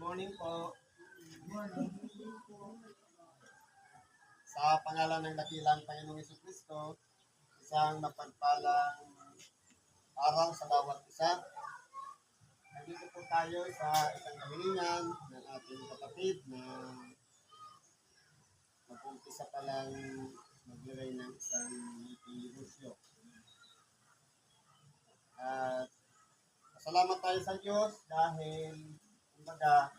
morning po. Sa pangalan ng dakilang Panginoong Jesucristo, isang mapagpalang araw sa bawat isa. Nandito po tayo sa isang kahilingan ng ating kapatid na mag-umpisa pa lang maglagay ng isang negosyo. At salamat tayo sa Diyos dahil kumbaga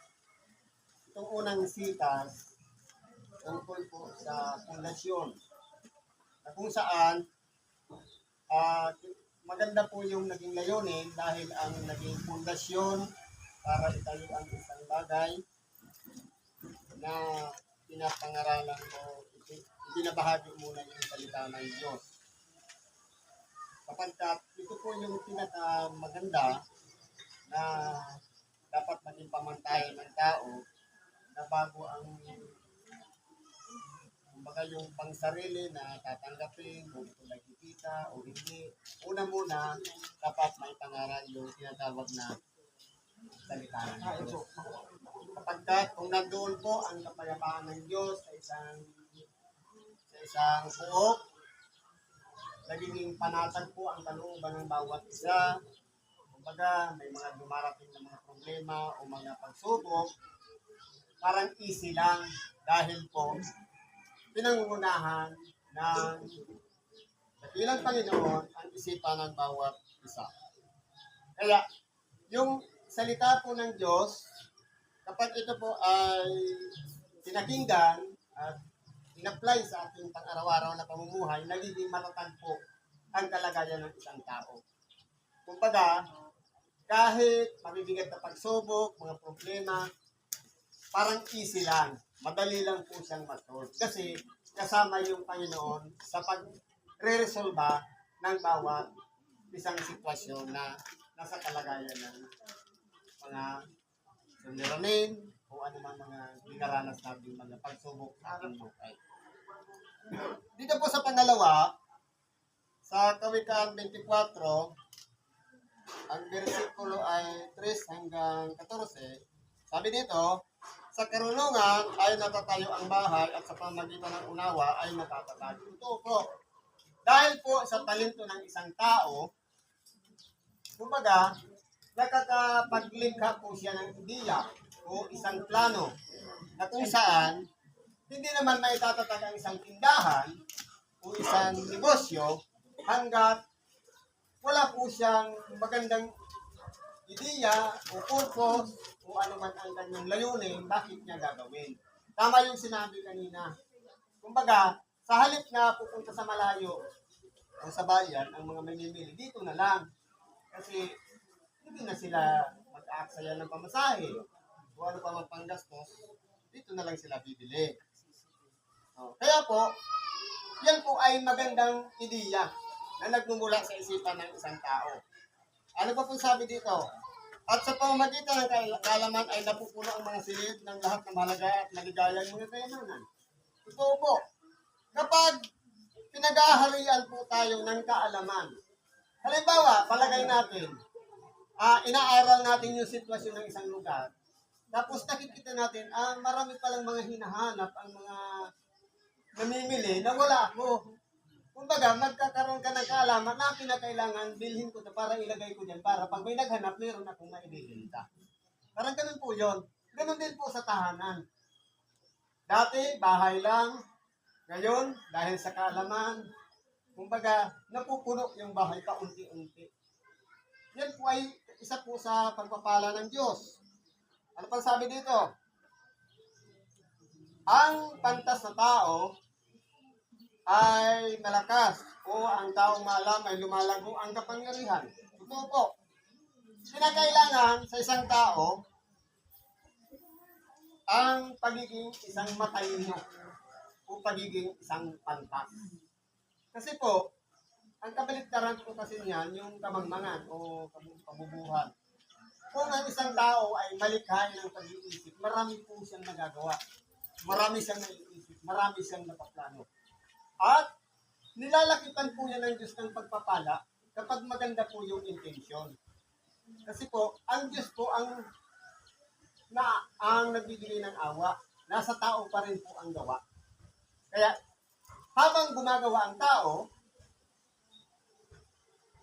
itong unang sitas tungkol po sa pundasyon na kung saan maganda po yung naging layunin dahil ang naging pundasyon para itayo ang isang bagay na pinapangaralan o ibinabahagi muna yung salita ng Diyos. Kapag ito po yung pinakamaganda na dapat maging pamantayan ng tao na bago ang kumbaga yung pangsarili na tatanggapin kung ito nakikita o hindi. Una muna, dapat may pangaral yung tinatawag na salita ng Diyos. Kapag kung nandoon po ang kapayapaan ng Diyos sa isang puok, nagiging panatag po ang kalooban ng bawat isa. Kumbaga, may mga dumarating na mga problema o mga pagsubok, parang easy lang dahil po pinangungunahan ng dakilang Panginoon ang isipan ng bawat isa. Kaya, yung salita po ng Diyos, kapag ito po ay pinakinggan at in-apply sa ating pang-araw-araw na pamumuhay, nagiging matatag po ang kalagayan ng isang tao. Kumbaga, kahit mabibigat na pagsubok, mga problema, parang easy lang. Madali lang po siyang masolve. Kasi kasama yung Panginoon sa pag-re-resolve ng bawat isang sitwasyon na nasa kalagayan ng mga suliranin o anumang mga dinaranas natin mga pagsubok sa ating buhay. Dito po sa pangalawa, sa Kawikaan 24, ang versikulo ay 3 hanggang 14, sabi dito, sa karunungan ay natatayo ang bahay at sa pamagitan ng unawa ay natatatag. Ito po, dahil po sa talento ng isang tao, kumbaga, nakakapaglikha po siya ng ideya o isang plano na kung saan hindi naman maitatag ang isang tindahan o isang negosyo hanggat wala po siyang magandang ideya o purpose o ano man ang kanyang layunin, bakit niya gagawin. Tama yung sinabi kanina. Kumbaga, sa halip na pupunta sa malayo o sa bayan, ang mga mamimili, dito na lang. Kasi hindi na sila mag-aaksaya ng pamasahe o ano pa mang panggastos, dito na lang sila bibili. Kaya po, yan po ay magandang ideya na nagmumula sa isipan ng isang tao. Ano pa po sabi dito? At sa pamamagitan ng kaalaman ay napupuno ang mga silid ng lahat ng mahalaga at maligayang mga kayamanan. Totoo po. Kapag pinag-aharian po tayo ng kaalaman, halimbawa, palagay natin, inaaral natin yung sitwasyon ng isang lugar, tapos nakikita natin, marami palang mga hinahanap ang mga namimili na wala ako. Kumbaga, magkakaroon ka ng kaalaman na kinakailangan, bilhin ko ito para ilagay ko dyan para pag may naghanap, meron akong maibibenta. Parang ganun po yun. Ganun din po sa tahanan. Dati, bahay lang. Ngayon, dahil sa kaalaman, kumbaga, napupuno yung bahay paunti-unti. Yan po ay isa po sa pagpapala ng Diyos. Ano pang sabi dito? Ang pantas na tao ay malakas o ang taong maalam ay lumalago ang kapangyarihan. Ito po. Kinakailangan sa isang tao ang pagiging isang matalino o pagiging isang pantas. Kasi po, ang kabaliktaran po kasi niyan yung kamangmangan o kabubuhan. Kung ang isang tao ay malikhain ng pag-iisip, marami po siyang nagagawa. Marami siyang naiisip, marami siyang napaplano. At nilalakitan po yan ng Diyos ng pagpapala kapag maganda po yung intention. Kasi po, ang Diyos po ang na ang nagbibigay ng awa. Nasa tao pa rin po ang gawa. Kaya, habang gumagawa ang tao,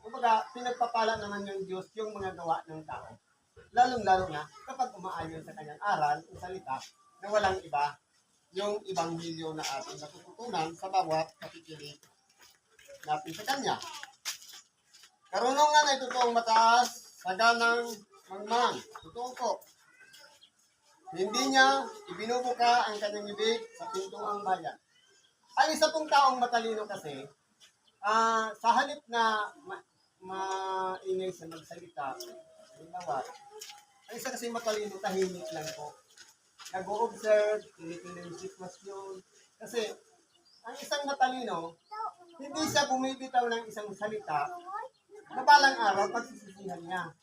kumbaga, pinagpapala naman yung Diyos yung mga gawa ng tao. Lalong-lalo na kapag umaayon sa kanyang aral o salita na walang iba, yung ibanghilyo na ating natututunan sa bawat pakikinig natin sa kanya. Karunungan ay totoong mataas, saganang mangmang. Totoo po. Hindi niya ibinubuka ang kanyang bibig sa pintuang bayan. Ang isa pong taong matalino kasi, sa halip na maingay sa magsalita, halimbawa, ang isa kasi matalino, tahimik lang po. Nag-o-observe, tinitingnan yung sitwasyon. Kasi, ang isang matalino, hindi siya bumibitaw ng isang salita na balang araw pagsisisihan niya.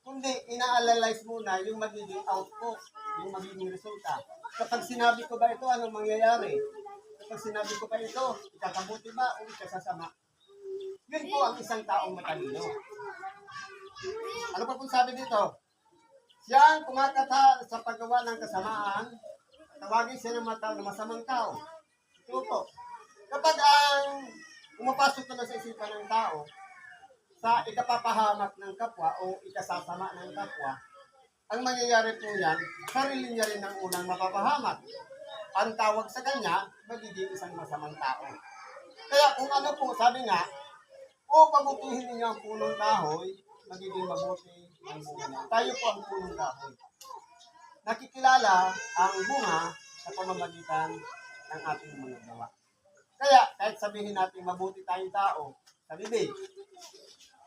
Kundi, ina-analyze muna yung magiging output, yung magiging resulta. Kapag sinabi ko ba ito, anong mangyayari? Kapag sinabi ko ba ito, ikakabuti ba o ikasasama? Yun po ang isang taong matalino. Ano pa pong sabi dito? Siya ang kumakata sa paggawa ng kasamaan, tawagin siya ng masamang tao. Ito po. Kapag ang pumapasok na sa isipan ng tao, sa ikapapahamak ng kapwa o ikasasama ng kapwa, ang mangyayari po yan, sarili niya rin ang unang mapapahamak. Ang tawag sa kanya, magiging isang masamang tao. Kaya kung ano po, sabi nga, o pabutihin niyo ang punong kahoy, magiging mabuti ang bunga niya. Tayo po ang punong kahoy. Nakikilala ang bunga sa pamamagitan ng ating mga gawa. Kaya, kahit sabihin natin mabuti tayong tao, sa bibig,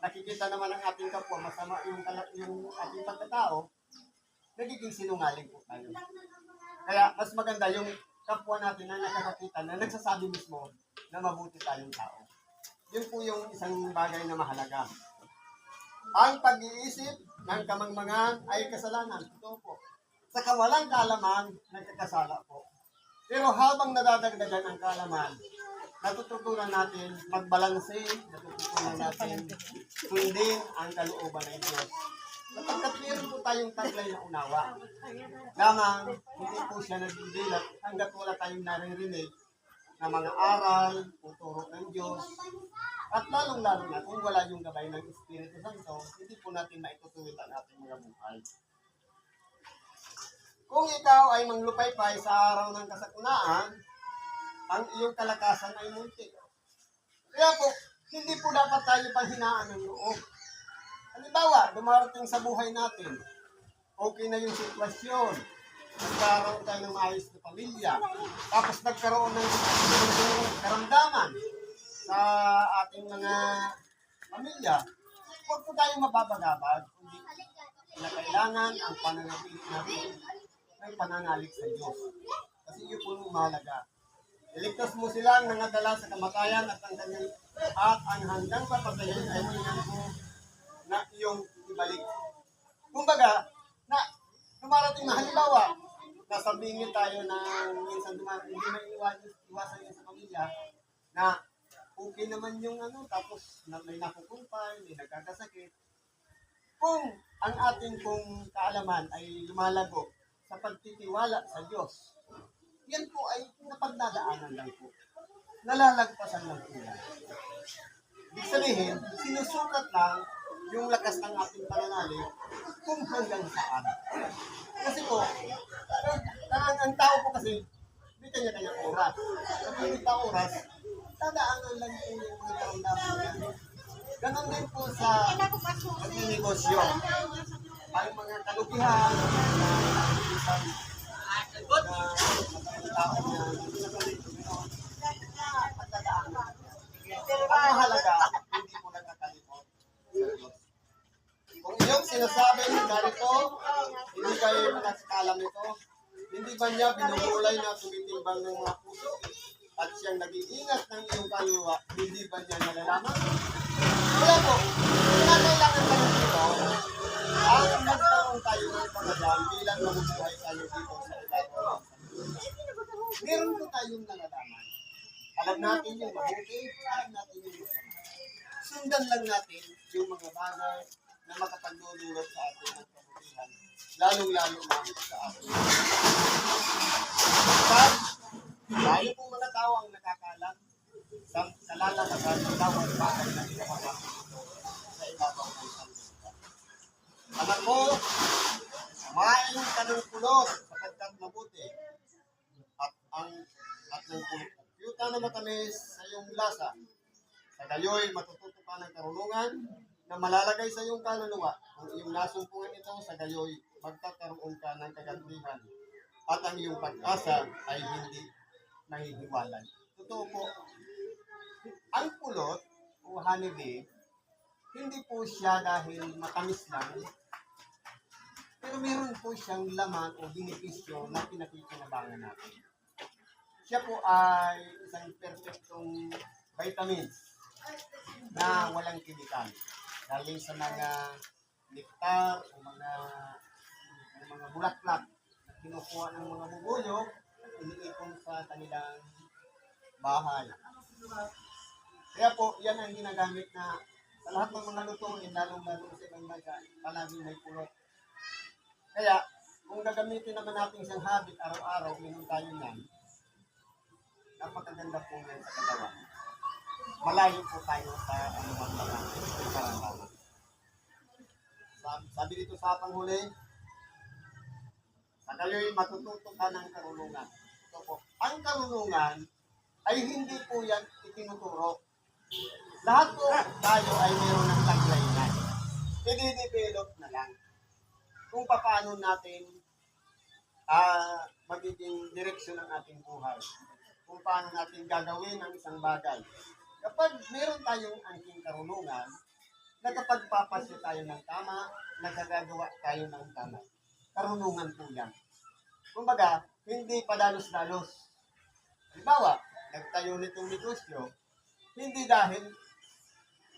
nakikita naman ang ating kapwa, masama yung ating pagkatao, nagiging sinungaling po tayo. Kaya, mas maganda yung kapwa natin na nakakakita na nagsasabi mismo na mabuti tayong tao. Yun po yung isang bagay na mahalaga. Ang pag-iisip ng kamangmangan ay kasalanan. Ito po. Sa kawalang kaalaman, nagkakasala po. Pero habang nadadagdagan ang kaalaman, natututunan natin magbalanse, natututunan natin sundin ang kalooban ng Diyos. Sapagkat meron po tayong taglay na unawa. Lamang, hindi po siya nagdidilat hanggat wala tayong naririnig na mga aral, tuturo ng Diyos. At lalong-lalo na kung wala yung gabay ng Espiritu Santo, hindi po natin maitutuwid ang ating mga buhay. Kung ikaw ay manglupaypay sa araw ng kasakunaan, ang iyong kalakasan ay muntik. Kaya po, hindi po dapat tayo panghinaan ng loob. Halimbawa, dumarating sa buhay natin, okay na yung sitwasyon, nagkaroon tayo ng maayos na pamilya, tapos nagkaroon ng karamdaman sa ating mga pamilya, huwag po tayong mababagabag, kundi na kailangan ang pananatili natin ay pananalig sa Diyos. Kasi yun po mahalaga. Iligtas mo silang nangadala sa kamatayan at ang hanggang papatayin ay tingnan mo na iyong ibalik. Kumbaga, na dumarating na halimbawa, nasabingin tayo na minsan hindi maiwasan yun sa pamilya, na okay naman yung tapos may nakukumpay, may nagkakasakit. Kung ang ating pong kaalaman ay lumalago sa pagtitiwala sa Diyos, yan po ay napagnadaanan lang po. Nalalagpasan lang po yan. Ibig sabihin, sinusukat lang yung lakas ng ating pananalig kung hanggang saan. Kasi po, ang tao po kasi, may kanya-kanya oras. Kapag may oras, dadaanan lang po yung mga karamdaman niya. Ganon din po sa negosyo. Ang mga kalugihan, isang tao niya, ang mahalaga, hindi mo nagkakalimot sa Diyos. Kung iyong sinasabi ng ganito, hindi kayo nakakalam nito, hindi ba niya binubulay na tumitimbang ng mga puso at siyang nag-iingat ng iyong kaluluwa, hindi ba niya nalalaman? Kaya po, kinakailangan tayo dito, ang magkaroon tayo ng pangalan bilang mabubuhay tayo dito sa ilalim. Meron po tayong nalalaman. Alam natin yung mabuti, alam natin yung masama. Sundan lang natin yung mga bagay na makapaglululot sa ating ng kabutihan lalong-lalo na sa atin. At tayo pong mga tao ang nakakalam sa lalakasan ng bawat bagay na ginagawa sa ibabaw ng sanlibutan. Anak ko, kumain ka ng pulot sapagkat mabuti at ng pulot yuta na matamis sa iyong lasa. Sa gayoy, matututo ka ng karunungan na malalagay sa iyong kaluluwa. Kung iyong nasumpungan ito, sa gayoy, magkakaroon ka ng kagantihan. At ang iyong pag-asa ay hindi nahihiwalay. Totoo po, ang pulot o honeybee, hindi po siya dahil matamis lang, pero meron po siyang laman o benepisyo na pinakikinabangan natin. Siya po ay isang perfectong vitamins na walang kemikal. Galing sa mga nektar o mga bulaklak na kinukuha ng mga bubuyog at iniipon sa kanilang bahay. Kaya po, yan ang ginagamit na sa lahat ng mga lutuin, lalong-lalo sa ibang bansa, palaging may pulot. Kaya, kung gagamitin naman natin isang habit araw-araw, minum tayo niyan, napakaganda po yan sa katawan. Malayo po tayo sa anumang mga karamdaman. Sabi dito sa panghuli, sa kayo'y matututo ka ng karunungan. So po, ang karunungan ay hindi po yan itinuturo. Lahat po tayo ay meron ng taglaynan. I-develop na lang kung paano natin magiging direksyon ng ating buhay. Kung paano natin gagawin ang isang bagay. Kapag meron tayong angking karunungan, nakapagpapasya tayo ng tama, nakagagawa tayo ng tama. Karunungan po yan. Kumbaga, hindi padalos-dalos. Halimbawa, nagtayo nitong negosyo, hindi dahil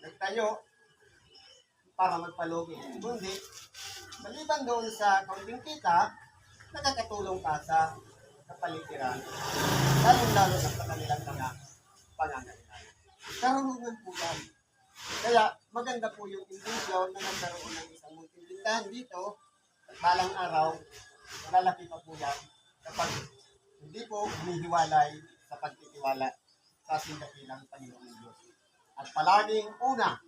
nagtayo para magpalugi. Kundi, maliban doon sa kaunting kita, nakakatulong ka sa kapaligiran, lalong-lalo na sa kanilang mga pangangailangan. Karunungan po yan. Kaya maganda po yung intensyon na nagkaroon ng isang multilindahan dito at balang araw, lalaki pa po yan kapag hindi po humihiwalay sa pagtitiwala sa sindakilang Panginoon Diyos. At palaging una,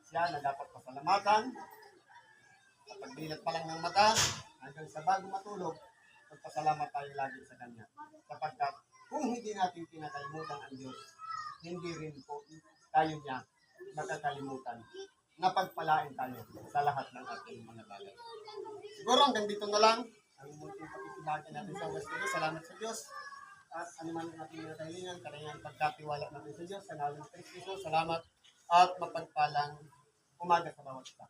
siya na dapat pasalamatan sa pagdilat pa lang ng mata hanggang sa bago matulog, magpasalamat tayo lagi sa Kanya. Sapagkat kung hindi natin pinakalimutan ang Diyos, hindi rin po tayo niya makakalimutan na pagpalain tayo sa lahat ng ating mga bagay. Siguro hanggang dito na lang ang munting pakikibahagi natin sa West Video. Salamat sa Diyos. At anuman ang ating mga kahilingan, karayang pagkatiwala natin sa Diyos, sa ngalan ng Kristo. Salamat at mapagpalang umaga sa bawat isa.